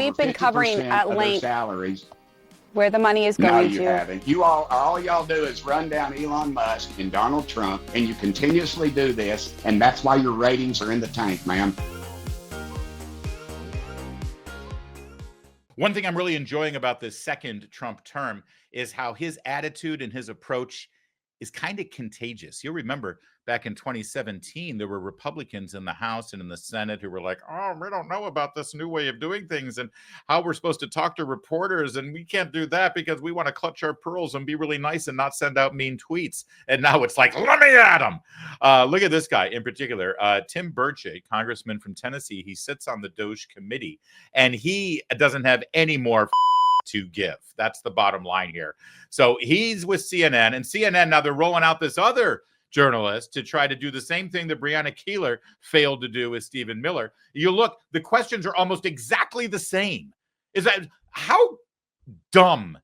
we've been covering at of length their salaries. where the money is going No, to. you haven't. All y'all do is run down Elon Musk and Donald Trump, and you continuously do this, and that's why your ratings are in the tank, ma'am. One thing I'm really enjoying about this second Trump term is how his attitude and his approach is kind of contagious. You'll remember back in 2017, there were Republicans in the House and in the Senate who were like, oh, we don't know about this new way of doing things and how we're supposed to talk to reporters. And we can't do that because we want to clutch our pearls and be really nice and not send out mean tweets. And now it's like, let me at him. Look at this guy in particular, Tim Burchett, congressman from Tennessee. He sits on the DOJ committee and he doesn't have any more to give. That's the bottom line here. So he's with CNN, and CNN now they're rolling out this other journalist to try to do the same thing that Breonna Keeler failed to do with Stephen Miller. You look, the questions are almost exactly the same. Is that how dumb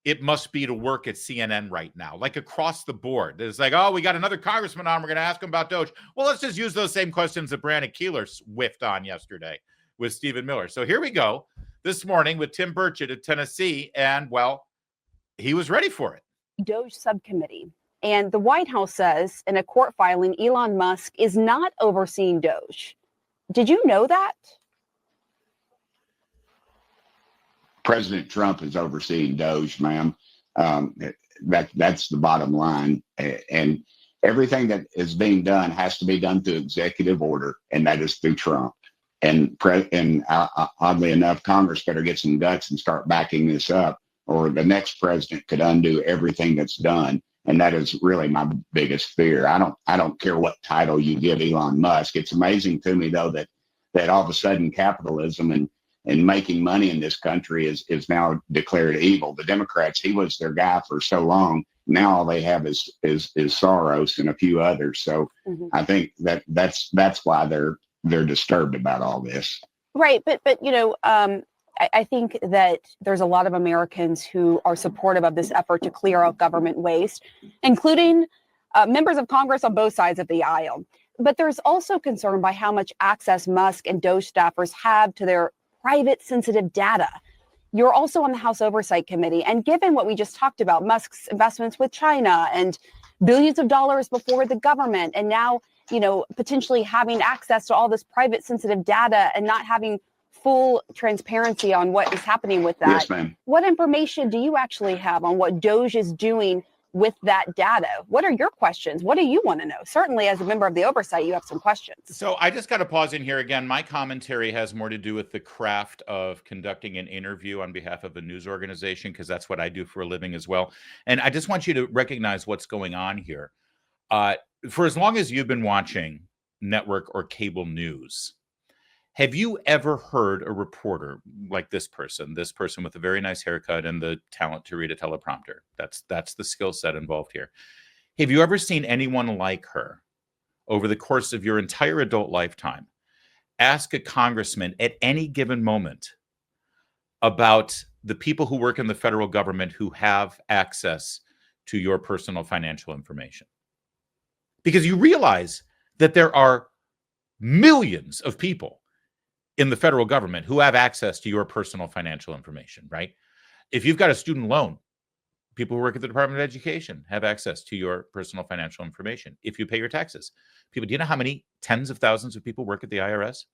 it must be to work at CNN right now, like across the board? It's like, oh, we got another congressman on. We're going to ask him about Doge. Well, let's just use those same questions that Breonna Keeler whiffed on yesterday with Stephen Miller. So here we go this morning with Tim Burchett of Tennessee, and well, he was ready for it. DOJ subcommittee. And the White House says in a court filing, Elon Musk is not overseeing DOJ. Did you know that? President Trump is overseeing DOJ, ma'am. That's the bottom line. And everything that is being done has to be done through executive order, and that is through Trump. And oddly enough, Congress better get some guts and start backing this up, or the next president could undo everything that's done. And that is really my biggest fear. I don't care what title you give Elon Musk. It's amazing to me, though, that all of a sudden capitalism and making money in this country is now declared evil. The Democrats, he was their guy for so long. Now all they have is Soros and a few others. So I think that's why they're disturbed about all this. Right. But I think that there's a lot of Americans who are supportive of this effort to clear out government waste, including members of Congress on both sides of the aisle. But there's also concern by how much access Musk and DOJ staffers have to their private sensitive data. You're also on the House Oversight Committee. And given what we just talked about, Musk's investments with China and billions of dollars before the government, and now potentially having access to all this private sensitive data and not having full transparency on what is happening with that. Yes, ma'am. What information do you actually have on what DOJ is doing with that data? What are your questions? What do you want to know? Certainly, as a member of the oversight, you have some questions. So I just got to pause in here again. My commentary has more to do with the craft of conducting an interview on behalf of a news organization, because that's what I do for a living as well. And I just want you to recognize what's going on here. For as long as you've been watching network or cable news, have you ever heard a reporter like this person with a very nice haircut and the talent to read a teleprompter? That's the skill set involved here. Have you ever seen anyone like her over the course of your entire adult lifetime ask a congressman at any given moment about the people who work in the federal government who have access to your personal financial information? Because you realize that there are millions of people in the federal government who have access to your personal financial information, right? If you've got a student loan, people who work at the Department of Education have access to your personal financial information. If you pay your taxes, do you know how many tens of thousands of people work at the IRS?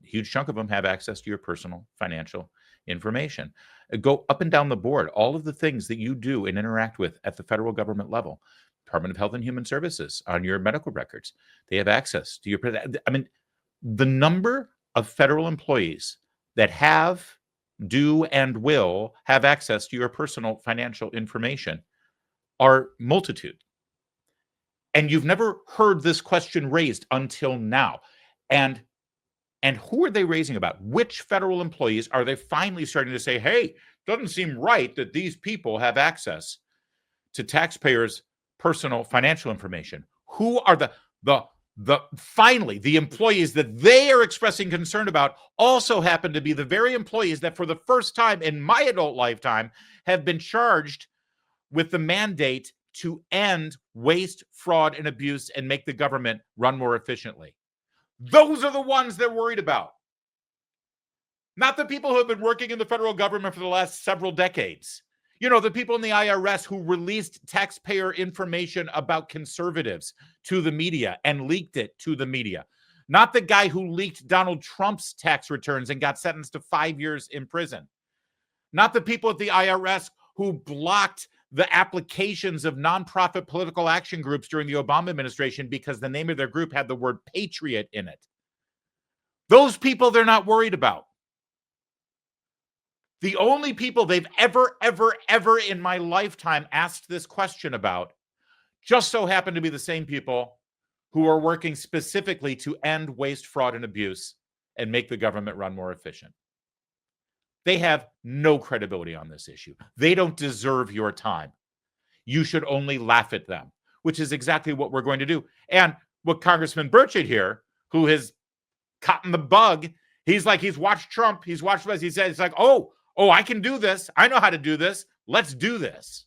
A huge chunk of them have access to your personal financial information. Go up and down the board, all of the things that you do and interact with at the federal government level. Department of Health and Human Services on your medical records. They have access to your, the number of federal employees that have, do, and will have access to your personal financial information are multitude. And you've never heard this question raised until now. And who are they raising about? Which federal employees are they finally starting to say, hey, doesn't seem right that these people have access to taxpayers' personal financial information? Who are finally the employees that they are expressing concern about also happen to be the very employees that for the first time in my adult lifetime have been charged with the mandate to end waste, fraud, and abuse and make the government run more efficiently. Those are the ones they're worried about. not the people who have been working in the federal government for the last several decades. You know, the people in the IRS who released taxpayer information about conservatives to the media and leaked it to the media. Not the guy who leaked Donald Trump's tax returns and got sentenced to 5 years in prison. Not the people at the IRS who blocked the applications of nonprofit political action groups during the Obama administration because the name of their group had the word patriot in it. Those people they're not worried about. The only people they've ever in my lifetime asked this question about just so happen to be the same people who are working specifically to end waste, fraud, and abuse and make the government run more efficient. They have no credibility on this issue. They don't deserve your time. You should only laugh at them, which is exactly what we're going to do. And what Congressman Burchett here, who has caught in the bug, he's watched Trump, he's watched us, he said, it's like, oh, I can do this. I know how to do this. Let's do this.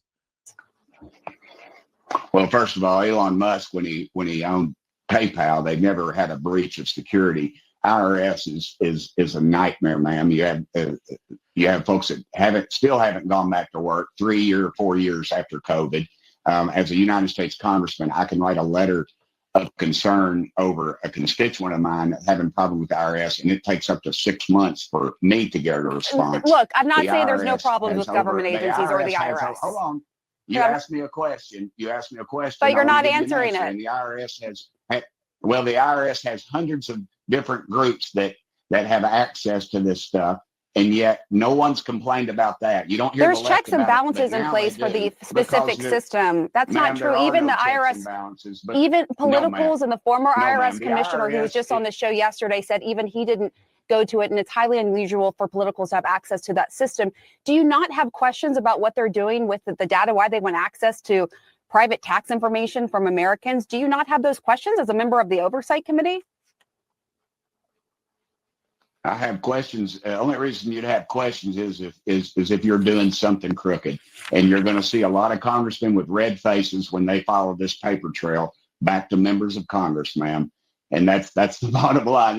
Well, first of all, Elon Musk, when he owned PayPal, they never had a breach of security. IRS is a nightmare, ma'am. You have folks that still haven't gone back to work 3 or 4 years after COVID. As a United States congressman, I can write a letter of concern over a constituent of mine having a problem with the IRS, and it takes up to 6 months for me to get a response. Look, I'm not saying there's no problems with government agencies or the IRS. Hold on. You asked me a question. But you're not answering it. And the IRS the IRS has hundreds of different groups that have access to this stuff, and yet no one's complained about that. You don't hear there's checks and balances in place for the specific system. That's not true. Even the IRS, even politicals and the former IRS commissioner who was just on the show yesterday said even he didn't go to it, and it's highly unusual for politicals to have access to that system. Do you not have questions about what they're doing with the data, why they want access to private tax information from Americans? Do you not have those questions as a member of the Oversight Committee? I have questions. The only reason you'd have questions is if you're doing something crooked, and you're going to see a lot of congressmen with red faces when they follow this paper trail back to members of Congress, ma'am. And that's the bottom line.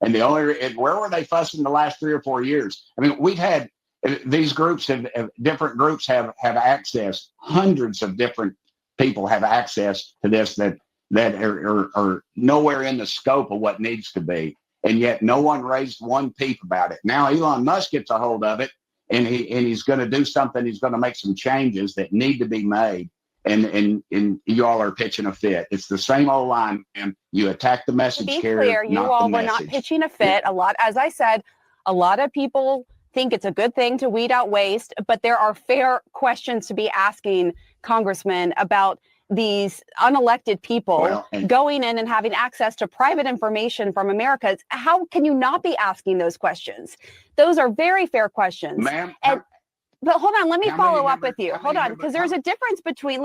Where were they fussing the last 3 or 4 years? I mean, we've had these groups different groups have access. Hundreds of different people have access to this that are nowhere in the scope of what needs to be. And yet no one raised one peep about it. Now Elon Musk gets a hold of it, and he's going to do something. He's going to make some changes that need to be made. And you all are pitching a fit. It's the same old line, and you attack the message carrier. To be clear, you all were not pitching a fit. As I said, a lot of people think it's a good thing to weed out waste, but there are fair questions to be asking congressmen about these unelected people going in and having access to private information from Americans. How can you not be asking those questions? Those are very fair questions. Ma'am, but hold on, let me follow up with you. Hold on, because there's a difference between,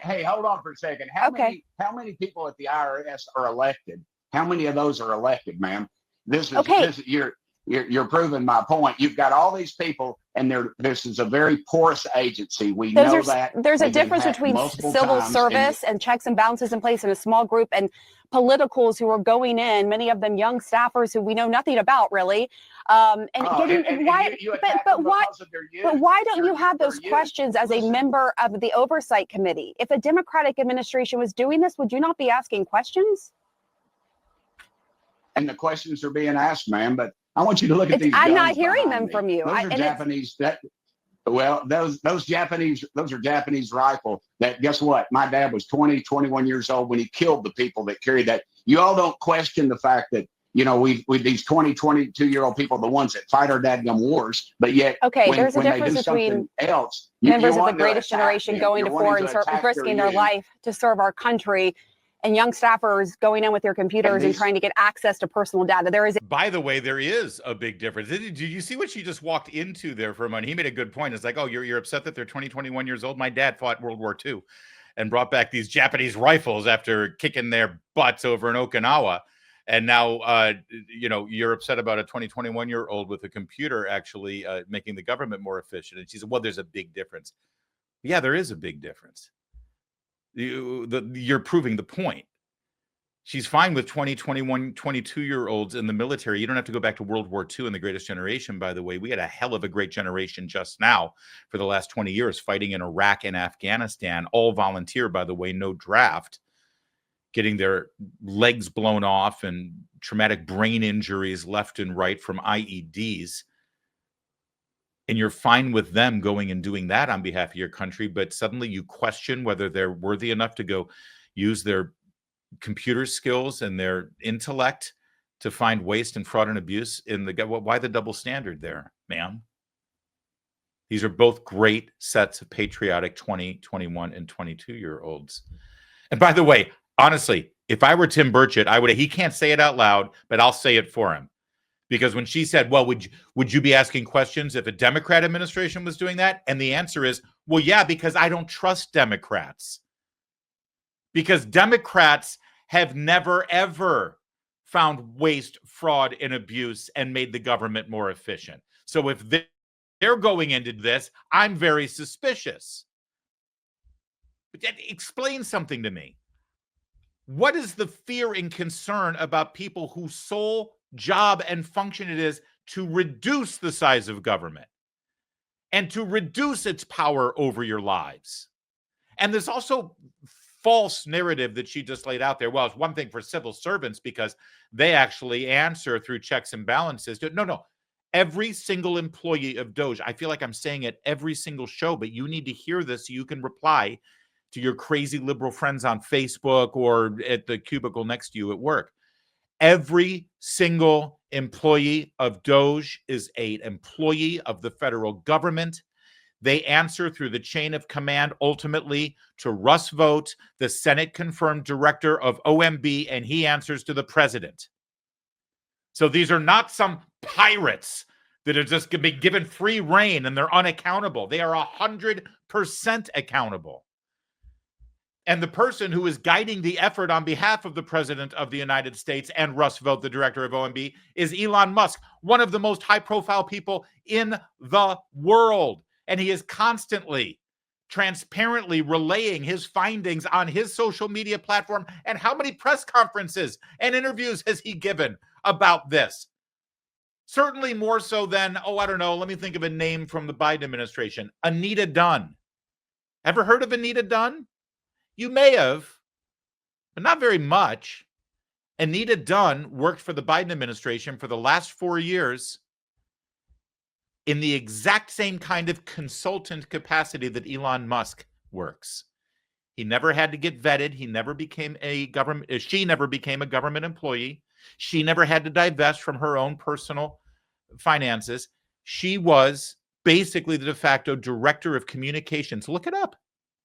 hey, hold on for a second. How many people at the IRS are elected? How many of those are elected, ma'am? You're proving my point. You've got all these people, and this is a very porous agency. We know that. There's a difference between civil service and checks and balances in place in a small group and politicals who are going in, many of them young staffers who we know nothing about really. Why don't you have those questions as a member of the Oversight Committee? If a Democratic administration was doing this, would you not be asking questions? And the questions are being asked, ma'am, but I want you to look at these. I'm not hearing them from you. Those are Japanese. Those are Japanese rifle. That, guess what? My dad was 21 years old when he killed the people that carried that. You all don't question the fact that, we these 22-year-old people, the ones that fight our dadgum wars, but yet there's a difference between members of the greatest generation going to war and risking their life to serve our country, and young staffers going in with their computers and trying to get access to personal data. By the way, there is a big difference. Did you see what she just walked into there for a moment? He made a good point. It's like, oh, you're upset that they're 21 years old. My dad fought World War II and brought back these Japanese rifles after kicking their butts over in Okinawa. And now, you're upset about a 21-year-old with a computer actually making the government more efficient. And she said, well, there's a big difference. Yeah, there is a big difference. You're proving the point. She's fine with 20, 21, 22-year-olds in the military. You don't have to go back to World War II and the Greatest Generation, by the way. We had a hell of a great generation just now for the last 20 years fighting in Iraq and Afghanistan, all volunteer, by the way, no draft, getting their legs blown off and traumatic brain injuries left and right from IEDs. And you're fine with them going and doing that on behalf of your country, but suddenly you question whether they're worthy enough to go use their computer skills and their intellect to find waste and fraud and abuse in the why the double standard there, ma'am? These are both great sets of patriotic 20, 21, and 22-year-olds. And by the way, honestly, if I were Tim Burchett, he can't say it out loud, but I'll say it for him. Because when she said, well, would you be asking questions if a Democrat administration was doing that? And the answer is, well, yeah, because I don't trust Democrats. Because Democrats have never, ever found waste, fraud, and abuse and made the government more efficient. So if they're going into this, I'm very suspicious. But explain something to me. What is the fear and concern about people whose sole job and function it is to reduce the size of government and to reduce its power over your lives? And there's also false narrative that she just laid out there. Well, it's one thing for civil servants because they actually answer through checks and balances. No. Every single employee of Doge, I feel like I'm saying it every single show, but you need to hear this so you can reply to your crazy liberal friends on Facebook or at the cubicle next to you at work. Every single employee of Doge is an employee of the federal government. They answer through the chain of command, ultimately to Russ Vought, the Senate-confirmed director of OMB, and he answers to the president. So these are not some pirates that are just going to be given free rein and they're unaccountable. They are 100% accountable. And the person who is guiding the effort on behalf of the president of the United States and Russ Vought, the director of OMB, is Elon Musk, one of the most high-profile people in the world. And he is constantly, transparently relaying his findings on his social media platform. And how many press conferences and interviews has he given about this? Certainly more so than, I don't know, let me think of a name from the Biden administration. Anita Dunn. Ever heard of Anita Dunn? You may have, but not very much. Anita Dunn worked for the Biden administration for the last 4 years in the exact same kind of consultant capacity that Elon Musk works. He never had to get vetted. He never became she never became a government employee. She never had to divest from her own personal finances. She was basically the de facto director of communications. Look it up.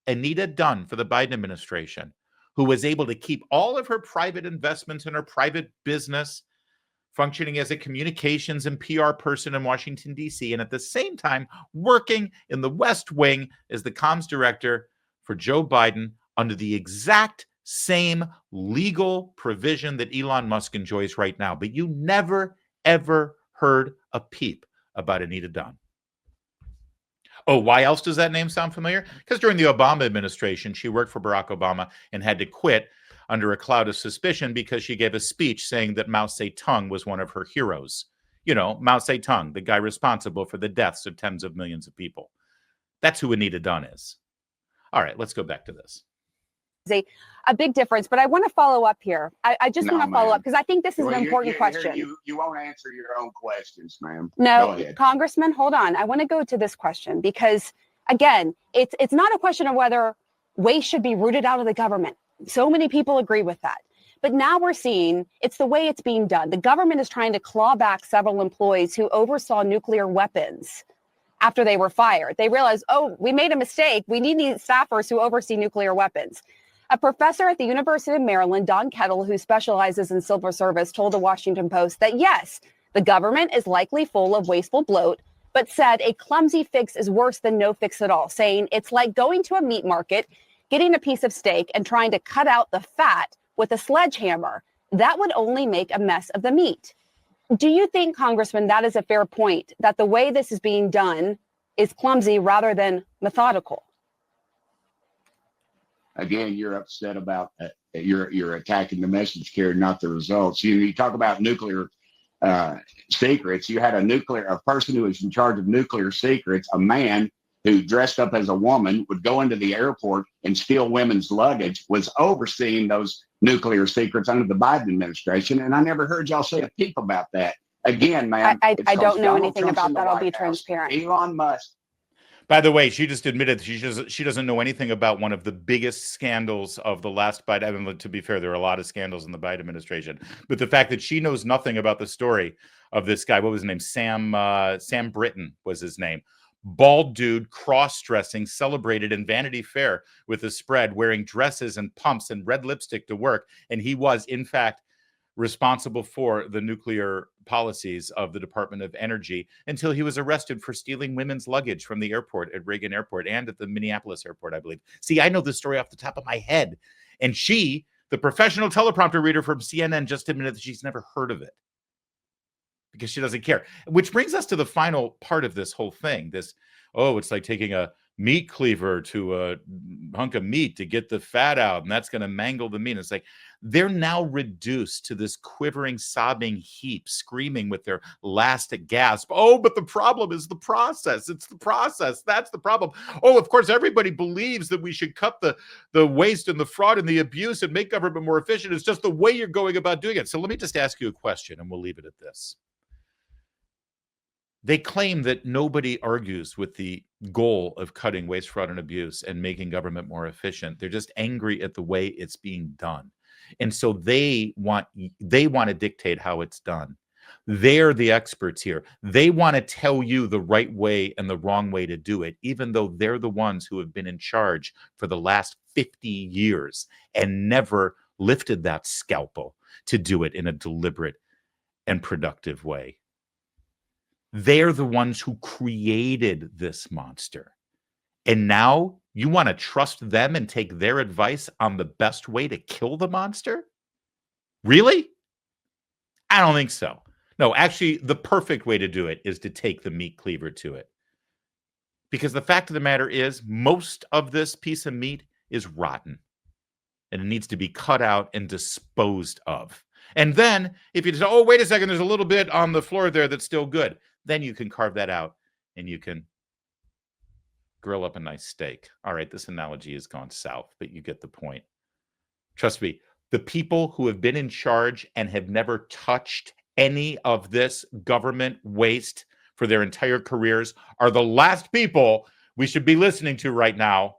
Anita Dunn for the Biden administration, who was able to keep all of her private investments in her private business, functioning as a communications and PR person in Washington, D.C., and at the same time working in the West Wing as the comms director for Joe Biden under the exact same legal provision that Elon Musk enjoys right now. But you never, ever heard a peep about Anita Dunn. Oh, why else does that name sound familiar? Because during the Obama administration, she worked for Barack Obama and had to quit under a cloud of suspicion because she gave a speech saying that Mao Zedong was one of her heroes. You know, Mao Zedong, the guy responsible for the deaths of tens of millions of people. That's who Anita Dunn is. All right, let's go back to this. A big difference, but I want to follow up here. I just want to follow up because I think this is an important question. You won't answer your own questions, ma'am. No, Congressman, hold on. I want to go to this question because, again, it's not a question of whether waste should be rooted out of the government. So many people agree with that. But now we're seeing it's the way it's being done. The government is trying to claw back several employees who oversaw nuclear weapons after they were fired. They realized, we made a mistake. We need these staffers who oversee nuclear weapons. A professor at the University of Maryland, Don Kettle, who specializes in civil service, told the Washington Post that, yes, the government is likely full of wasteful bloat, but said a clumsy fix is worse than no fix at all, saying it's like going to a meat market, getting a piece of steak and trying to cut out the fat with a sledgehammer. That would only make a mess of the meat. Do you think, Congressman, that is a fair point, that the way this is being done is clumsy rather than methodical? again, you're upset about you're attacking the message carrier, not the results. You talk about nuclear secrets. You had a person who was in charge of nuclear secrets, a man who dressed up as a woman, would go into the airport and steal women's luggage, was overseeing those nuclear secrets under the Biden administration. And I never heard y'all say a peep about that. Again, man, I don't know Donald anything Trump's about in the that. I'll White be House. transparent. Elon Musk. By the way, she just admitted she doesn't know anything about one of the biggest scandals of the last Biden. I mean, to be fair, there are a lot of scandals in the Biden administration, but the fact that she knows nothing about the story of this guy, what was his name? Sam Britton was his name. Bald dude, cross-dressing, celebrated in Vanity Fair with a spread, wearing dresses and pumps and red lipstick to work. And he was, in fact, responsible for the nuclear policies of the Department of Energy until he was arrested for stealing women's luggage from the airport at Reagan Airport and at the Minneapolis airport, I believe. See, I know this story off the top of my head. And she, the professional teleprompter reader from CNN, just admitted that she's never heard of it because she doesn't care. Which brings us to the final part of this whole thing. It's like taking a meat cleaver to a hunk of meat to get the fat out, and that's going to mangle the meat. It's like they're now reduced to this quivering, sobbing heap, screaming with their last gasp. Oh, but the problem is the process. It's the process. That's the problem. Oh, of course, everybody believes that we should cut the waste and the fraud and the abuse and make government more efficient. It's just the way you're going about doing it. So let me just ask you a question, and we'll leave it at this. They claim that nobody argues with the goal of cutting waste, fraud, and abuse and making government more efficient. They're just angry at the way it's being done. And so they want to dictate how it's done. They're the experts here. They want to tell you the right way and the wrong way to do it, even though they're the ones who have been in charge for the last 50 years and never lifted that scalpel to do it in a deliberate and productive way. They're the ones who created this monster. And now you want to trust them and take their advice on the best way to kill the monster? Really? I don't think so. No, actually, the perfect way to do it is to take the meat cleaver to it. Because the fact of the matter is, most of this piece of meat is rotten. And it needs to be cut out and disposed of. And then, if you say, oh, wait a second, there's a little bit on the floor there that's still good, then you can carve that out and you can grill up a nice steak. All right, this analogy has gone south, but you get the point. Trust me, the people who have been in charge and have never touched any of this government waste for their entire careers are the last people we should be listening to right now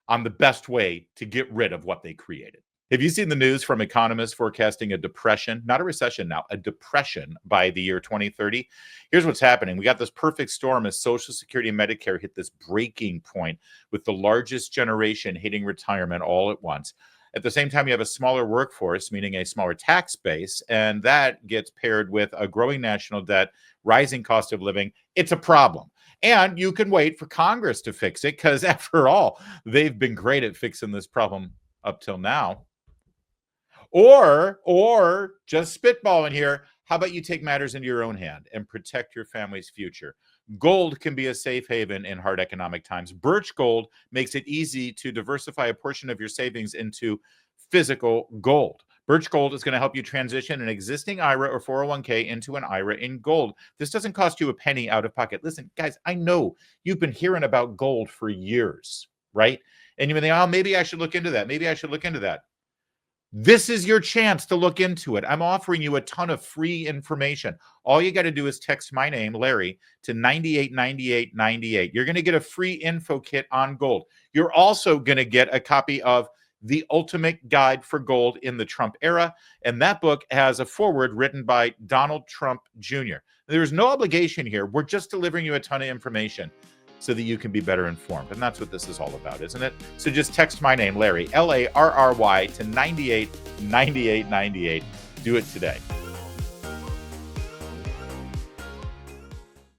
on the best way to get rid of what they created. Have you seen the news from economists forecasting a depression, not a recession now, a depression by the year 2030? Here's what's happening. We got this perfect storm as Social Security and Medicare hit this breaking point with the largest generation hitting retirement all at once. At the same time, you have a smaller workforce, meaning a smaller tax base, and that gets paired with a growing national debt, rising cost of living. It's a problem. And you can wait for Congress to fix it because, after all, they've been great at fixing this problem up till now. Or just spitballing here, how about you take matters into your own hand and protect your family's future? Gold can be a safe haven in hard economic times. Birch Gold makes it easy to diversify a portion of your savings into physical gold. Birch Gold is going to help you transition an existing IRA or 401k into an IRA in gold. This doesn't cost you a penny out of pocket. Listen, guys, I know you've been hearing about gold for years, right? And you've been thinking, oh, maybe I should look into that. Maybe I should look into that. This is your chance to look into it. I'm offering you a ton of free information. All you got to do is text my name, Larry, to 989898. You're going to get a free info kit on gold. You're also going to get a copy of The Ultimate Guide for Gold in the Trump Era. And that book has a foreword written by Donald Trump Jr. There's no obligation here. We're just delivering you a ton of information so that you can be better informed. And that's what this is all about, isn't it? So just text my name, Larry, Larry, to 989898. Do it today.